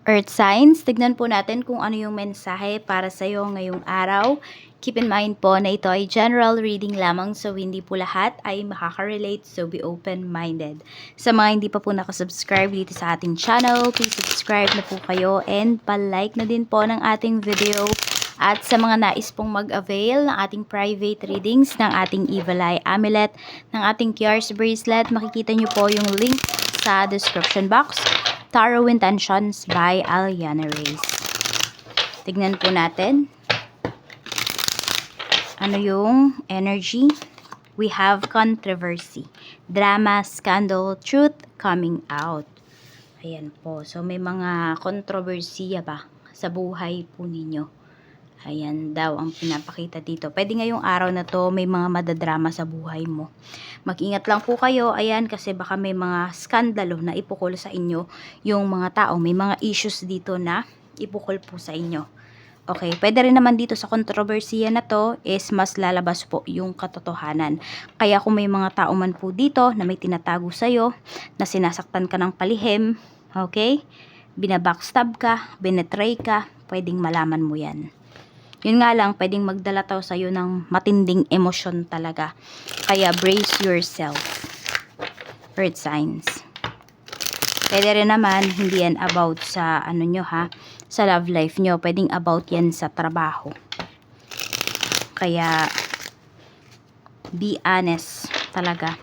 Earth signs, tignan po natin kung ano yung mensahe para sa iyo ngayong araw. Keep in mind po na ito ay general reading lamang, so hindi po lahat ay makaka-relate, so be open-minded. Sa mga hindi pa po nakasubscribe dito sa ating channel, please subscribe na po kayo and pa-like na din po ng ating video. At sa mga nais pong mag-avail ng ating private readings, ng ating Evil Eye Amulet, ng ating Cures Bracelet, makikita nyo po yung link sa description box. Tarot Intentions by Aliana Reyes. Tignan po natin ano yung energy. We have controversy, drama, scandal, truth coming out. Ayan po. So may mga kontrobersiya ba sa buhay po ninyo? Ayan daw ang pinapakita dito. Pwede ngayong araw na to may mga madadrama sa buhay mo. Mag-ingat lang po kayo. Ayan, kasi baka may mga skandalo na ipukol sa inyo yung mga tao. May mga issues dito na ipukol po sa inyo. Okay, pwede rin naman dito sa kontrobersiya na to is mas lalabas po yung katotohanan. Kaya kung may mga tao man po dito na may tinatago sa'yo, na sinasaktan ka ng palihim, okay, binabackstab ka, binetray ka, pwedeng malaman mo yan. Yun nga lang, pwedeng magdala tao sa'yo ng matinding emosyon talaga. Kaya brace yourself. Earth signs. Pwede rin naman, hindi yan about sa ano nyo ha, sa love life nyo. Pwedeng about yan sa trabaho. Kaya, be honest talaga.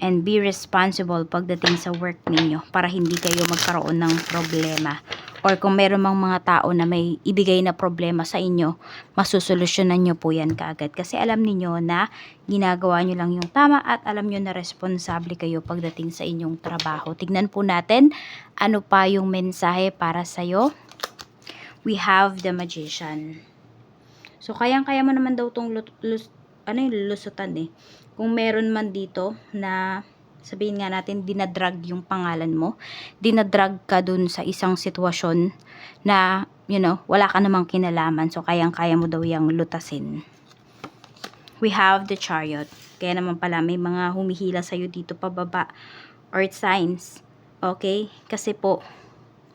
And be responsible pagdating sa work ninyo para hindi kayo magkaroon ng problema. Or kung meron mang mga tao na may ibigay na problema sa inyo, masusolusyonan nyo po yan kaagad. Kasi alam niyo na ginagawa nyo lang yung tama at alam nyo na responsable kayo pagdating sa inyong trabaho. Tignan po natin ano pa yung mensahe para sa'yo. We have the Magician. So kayang-kaya mo naman daw itong lusutan eh. Kung meron man dito na sabihin nga natin dinadrag yung pangalan mo, dinadrag ka dun sa isang sitwasyon na wala ka namang kinalaman, so kayang-kaya mo daw yung lutasin. We have the Chariot. Kaya naman pala may mga humihila sa'yo dito pababa. Earth signs. Okay? Kasi po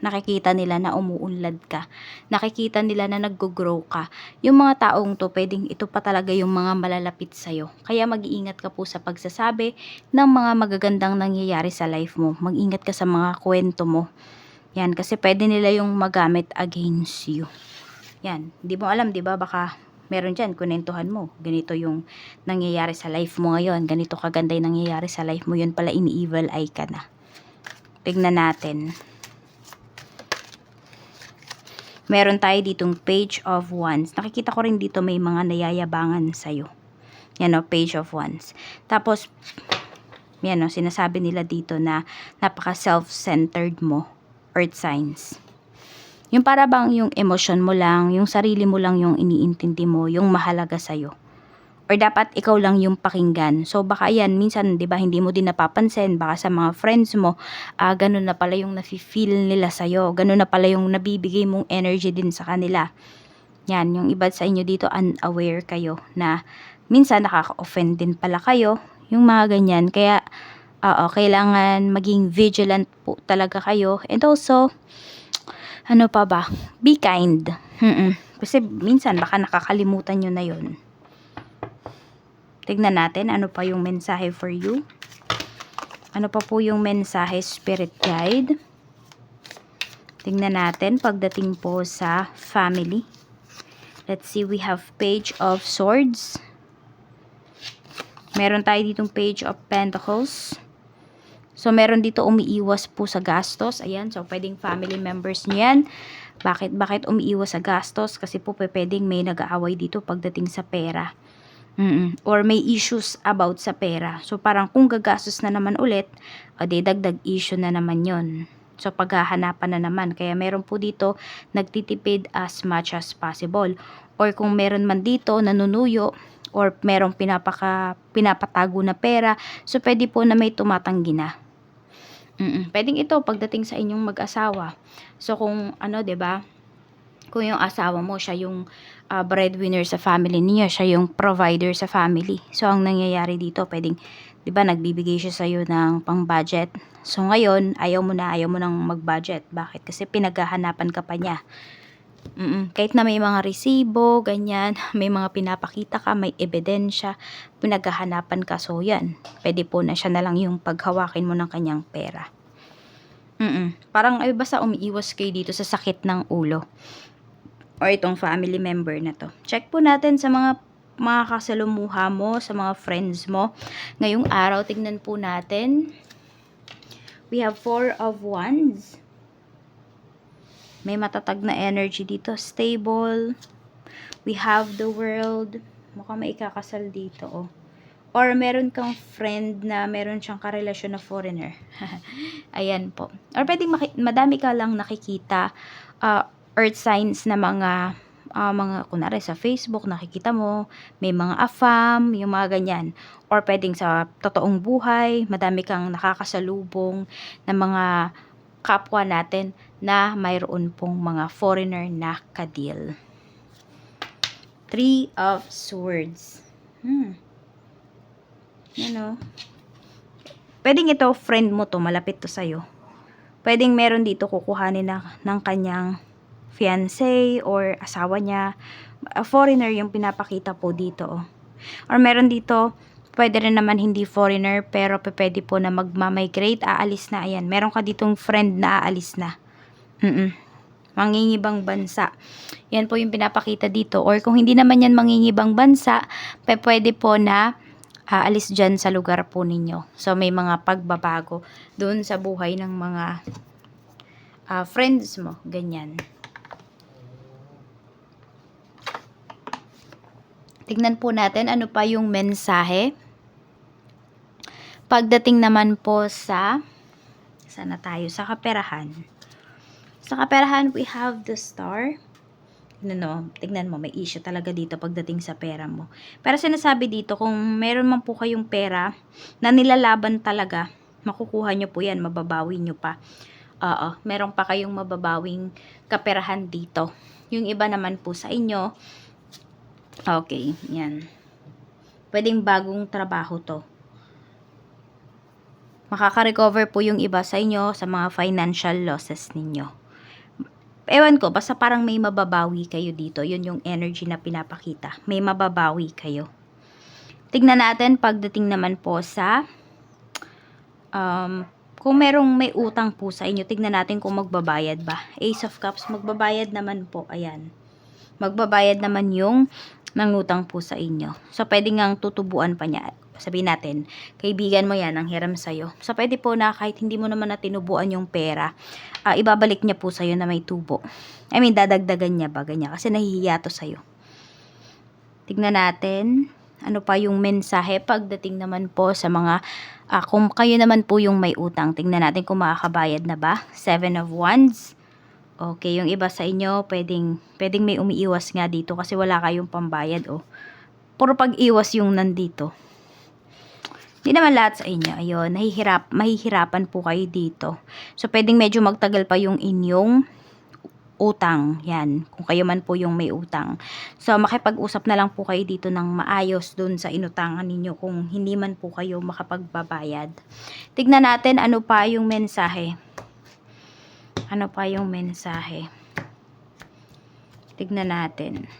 nakikita nila na umuunlad ka. Nakikita nila na nag-grow ka. Yung mga taong to, pwedeng ito pa talaga yung mga malalapit sa'yo. Kaya mag-iingat ka po sa pagsasabi ng mga magagandang nangyayari sa life mo. Mag-ingat ka sa mga kwento mo. Yan, kasi pwede nila yung magamit against you. Yan, di mo alam, di ba? Baka meron dyan, kunentuhan mo. Ganito yung nangyayari sa life mo ngayon. Ganito kaganda yung nangyayari sa life mo. Yun pala, ini-evil eye ka na. Tignan natin. Meron tayo ditong Page of Wands. Nakikita ko rin dito may mga nayayabangan sa'yo. Yan o, Page of Wands. Tapos, yan o, sinasabi nila dito na napaka self-centered mo. Earth signs. Yung para bang yung emosyon mo lang, yung sarili mo lang yung iniintindi mo, yung mahalaga sa'yo. Or dapat ikaw lang yung pakinggan. So baka yan, minsan 'di ba hindi mo din napapansin, baka sa mga friends mo, ganun na pala yung nafi-feel nila sa iyo. Ganun na pala yung nabibigay mong energy din sa kanila. Yan, yung iba sa inyo dito unaware kayo na minsan nakaka-offend din pala kayo, yung mga ganyan. Kaya kailangan maging vigilant po talaga kayo. And also, ano pa ba? Be kind. Kasi minsan baka nakakalimutan nyo na yon. Tignan natin ano pa yung mensahe for you. Ano pa po yung mensahe spirit guide. Tignan natin pagdating po sa family. Let's see, we have Page of Swords. Meron tayo ditong Page of Pentacles. So meron dito umiiwas po sa gastos. Ayan, so pwedeng family members niyan. Bakit umiiwas sa gastos? Kasi po pwedeng may nag-aaway dito pagdating sa pera. Or may issues about sa pera. So parang kung gagastos na naman ulit, dagdag issue na naman yon. So paghahanapan na naman. Kaya meron po dito nagtitipid as much as possible. Or kung meron man dito nanunuyo or merong pinapatago na pera, so pwede po na may tumatanggi na. Pwedeng ito pagdating sa inyong mag-asawa. So kung 'di ba? Kung yung asawa mo, siya yung breadwinner sa family niyo, siya yung provider sa family. So, ang nangyayari dito, pwedeng, di ba, nagbibigay siya sa'yo ng pang-budget. So, ngayon, ayaw mo nang mag-budget. Bakit? Kasi pinaghahanapan ka pa niya. Kahit na may mga resibo, ganyan, may mga pinapakita ka, may ebidensya, pinaghahanapan ka. So, yan. Pwede po na siya na lang yung paghawakin mo ng kanyang pera. Parang, ay, basta umiiwas kayo dito sa sakit ng ulo. O itong family member na to. Check po natin sa mga kasalumuha mo, sa mga friends mo. Ngayong araw, tignan po natin. We have 4 of Wands. May matatag na energy dito. Stable. We have the World. Mukhang may ikakasal dito, oh. Or meron kang friend na meron siyang karelasyon na foreigner. Ayan po. Or pwedeng madami ka lang nakikita earth signs na mga kunwari sa Facebook, nakikita mo, may mga afam, yung mga ganyan. Or pwedeng sa totoong buhay, madami kang nakakasalubong na mga kapwa natin na mayroon pong mga foreigner na kadil. 3 of Swords. Pwedeng ito, friend mo to, malapit to sa'yo. Pwedeng meron dito kukuhanin ng kanyang fiancé or asawa niya. Foreigner yung pinapakita po dito. Or meron dito, pwede rin naman hindi foreigner, pero pwede po na magmamigrate, aalis na. Ayan, meron ka ditong friend na aalis na. Mangingibang bansa. Yan po yung pinapakita dito. Or kung hindi naman yan mangingibang bansa, pwede po na aalis dyan sa lugar po ninyo. So, may mga pagbabago doon sa buhay ng mga friends mo. Ganyan. Tignan po natin ano pa yung mensahe. Pagdating naman po sa sana tayo sa kaperahan. Sa kaperahan, we have the Star. Tignan mo, may issue talaga dito pagdating sa pera mo. Pero sinasabi dito, kung meron man po kayong pera na nilalaban talaga, makukuha nyo po yan, mababawi nyo pa. Meron pa kayong mababawing kaperahan dito. Yung iba naman po sa inyo, okay, yan. Pwedeng bagong trabaho to. Makaka-recover po yung iba sa inyo sa mga financial losses ninyo. Ewan ko, basta parang may mababawi kayo dito. Yun yung energy na pinapakita. May mababawi kayo. Tignan natin pagdating naman po sa kung merong may utang po sa inyo, tignan natin kung magbabayad ba. Ace of Cups, magbabayad naman po. Ayan. Magbabayad naman yung nangutang po sa inyo. So, pwede ngang tutubuan pa niya. Sabihin natin, kaibigan mo yan, ang hiram sa'yo. So, pwede po na kahit hindi mo naman na tinubuan yung pera, ibabalik niya po sa'yo na may tubo. I mean, dadagdagan niya ba, ganyan. Kasi nahihiya to sa'yo. Tignan natin, ano pa yung mensahe pagdating naman po sa mga, kung kayo naman po yung may utang. Tignan natin kung makakabayad na ba. 7 of Wands. Okay, yung iba sa inyo, pwedeng may umiiwas nga dito kasi wala kayong pambayad, oh. Puro pag-iwas yung nandito. Hindi naman lahat sa inyo. Ayun, mahihirapan po kayo dito. So, pwedeng medyo magtagal pa yung inyong utang. Yan, kung kayo man po yung may utang. So, makipag-usap na lang po kayo dito ng maayos dun sa inutangan ninyo kung hindi man po kayo makapagbabayad. Tignan natin ano pa yung mensahe. Ano pa yung mensahe? Tignan natin.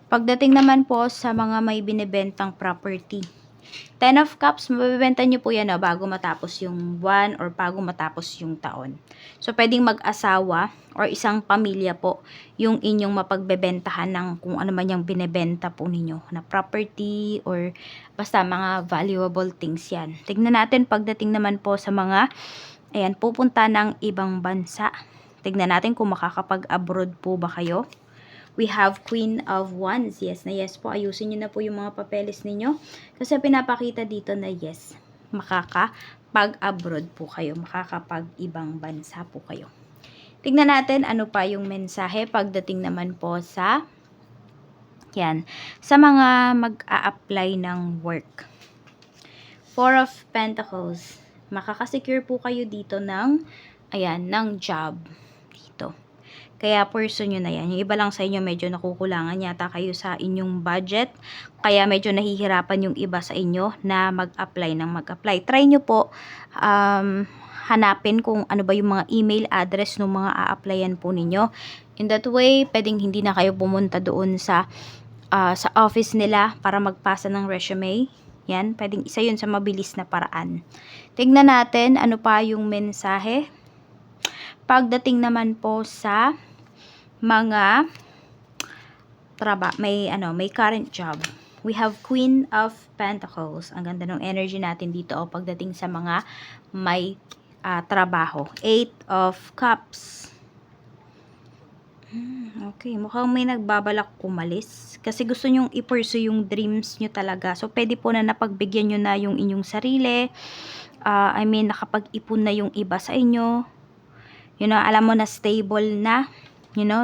Pagdating naman po sa mga may binibentang property. 10 of Cups, mabibenta nyo po yan bago matapos yung buwan or bago matapos yung taon. So, pwedeng mag-asawa or isang pamilya po yung inyong mapagbebentahan ng kung ano man yung binibenta po ninyo na property or basta mga valuable things yan. Tignan natin pagdating naman po sa mga pupunta ng ibang bansa. Tignan natin kung makakapag-abroad po ba kayo. We have Queen of Wands. Yes na yes po. Ayusin nyo na po yung mga papeles ninyo. Kasi pinapakita dito na yes, makakapag-abroad po kayo. Makakapag-ibang bansa po kayo. Tignan natin ano pa yung mensahe pagdating naman po sa sa mga mag-a-apply ng work. 4 of Pentacles. Makakasecure po kayo dito ng job dito. Kaya person nyo na yan. Yung iba lang sa inyo medyo nakukulangan yata kayo sa inyong budget. Kaya medyo nahihirapan yung iba sa inyo na mag-apply ng mag-apply. Try nyo po hanapin kung ano ba yung mga email address ng mga a-applyan po ninyo. In that way, pwedeng hindi na kayo pumunta doon sa office nila para magpasa ng resume. Yan, pwedeng isa yun sa mabilis na paraan. Tingnan natin ano pa yung mensahe. Pagdating naman po sa mga may current job. We have Queen of Pentacles. Ang ganda ng energy natin dito pagdating sa mga may trabaho. Eight of Cups. Okay, mukhang may nagbabalak umalis. Kasi gusto nyong i-pursue yung dreams nyo talaga. So, pwede po na napagbigyan nyo na yung inyong sarili. Nakapag-ipon na yung iba sa inyo. Alam mo na stable na.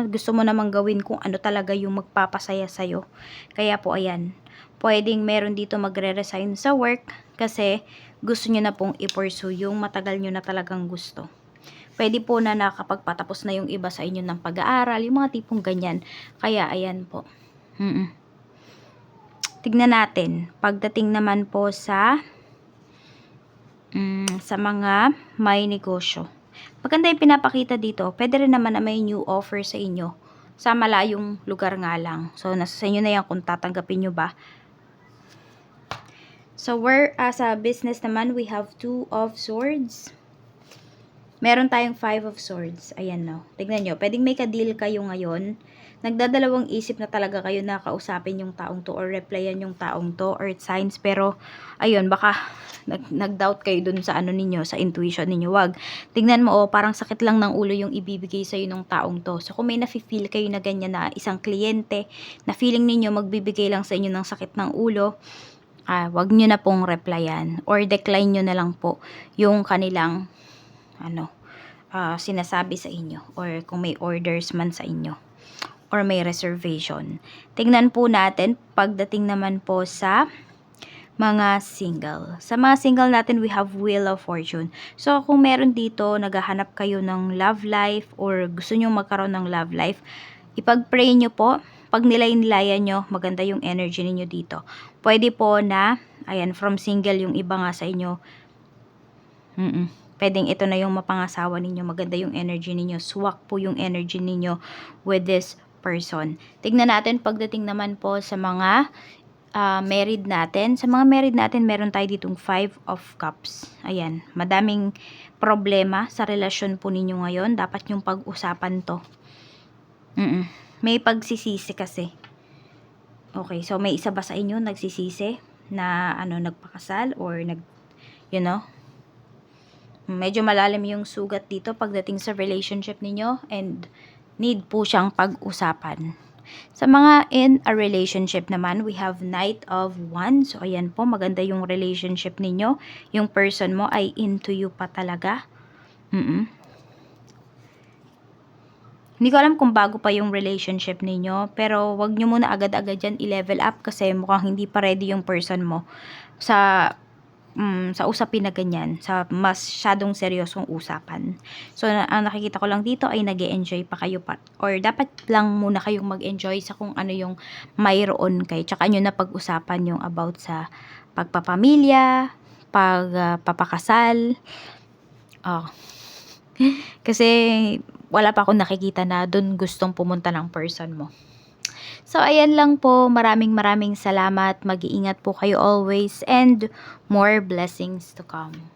Gusto mo namang gawin kung ano talaga yung magpapasaya sa'yo. Kaya po, ayan. Pwedeng meron dito magre-resign sa work kasi gusto nyo na pong i-pursue yung matagal nyo na talagang gusto. Pwede po na nakapagpatapos na yung iba sa inyo ng pag-aaral, yung mga tipong ganyan. Kaya, ayan po. Tignan natin. Pagdating naman po sa mga may negosyo. Maganda yung pinapakita dito. Pwede rin naman na may new offer sa inyo. Sa malayong lugar nga lang. So, nasa sa inyo na yan kung tatanggapin nyo ba. So, sa business naman, we have 2 of Swords. Meron tayong 5 of Swords. Ayan, no. Tignan nyo. Pwedeng may ka-deal kayo ngayon. Nagdadalawang isip na talaga kayo na kausapin yung taong to or replyan yung taong to or signs. Pero, ayun, baka nag-doubt kayo dun sa ninyo, sa intuition ninyo. Wag. Tignan mo, parang sakit lang ng ulo yung ibibigay sa'yo ng taong to. So, kung may nafe-feel kayo na ganyan na isang kliyente, na feeling ninyo magbibigay lang sa inyo ng sakit ng ulo, wag nyo na pong replyan or decline nyo na lang po yung kanilang sinasabi sa inyo or kung may orders man sa inyo or may reservation. Tingnan po natin pagdating naman po sa mga single. Sa mga single natin, we have Wheel of Fortune. So, kung meron dito, naghahanap kayo ng love life or gusto nyo magkaroon ng love life, ipag-pray nyo po. Pag nilay-nilayan nyo, maganda yung energy ninyo dito. Pwede po na, ayan, from single yung iba nga sa inyo. Pwedeng ito na yung mapangasawa ninyo. Maganda yung energy ninyo. Swak po yung energy ninyo with this person. Tignan natin pagdating naman po sa mga married natin. Sa mga married natin, meron tayo ditong 5 of Cups. Ayan, madaming problema sa relasyon po ninyo ngayon. Dapat yung pag-usapan to. May pagsisisi kasi. Okay, so may isa ba sa inyo nagsisisi na nagpakasal or medyo malalim yung sugat dito pagdating sa relationship ninyo and need po siyang pag-usapan. Sa mga in a relationship naman, we have Knight of Wands. So, ayan po, maganda yung relationship ninyo. Yung person mo ay into you pa talaga. Hindi ko alam kung bago pa yung relationship ninyo, pero wag nyo muna agad-agad yan i-level up kasi mukhang hindi pa ready yung person mo sa usapin na ganyan, sa masyadong seryosong usapan. So, ang nakikita ko lang dito ay nag-e-enjoy pa kayo pa. Or dapat lang muna kayong mag-enjoy sa kung ano yung mayroon kayo. Tsaka nyo na pag-usapan yung about sa pagpapamilya, pagpapakasal. Kasi wala pa akong nakikita na dun gustong pumunta ng person mo. So, ayan lang po. Maraming salamat. Mag-iingat po kayo always and more blessings to come.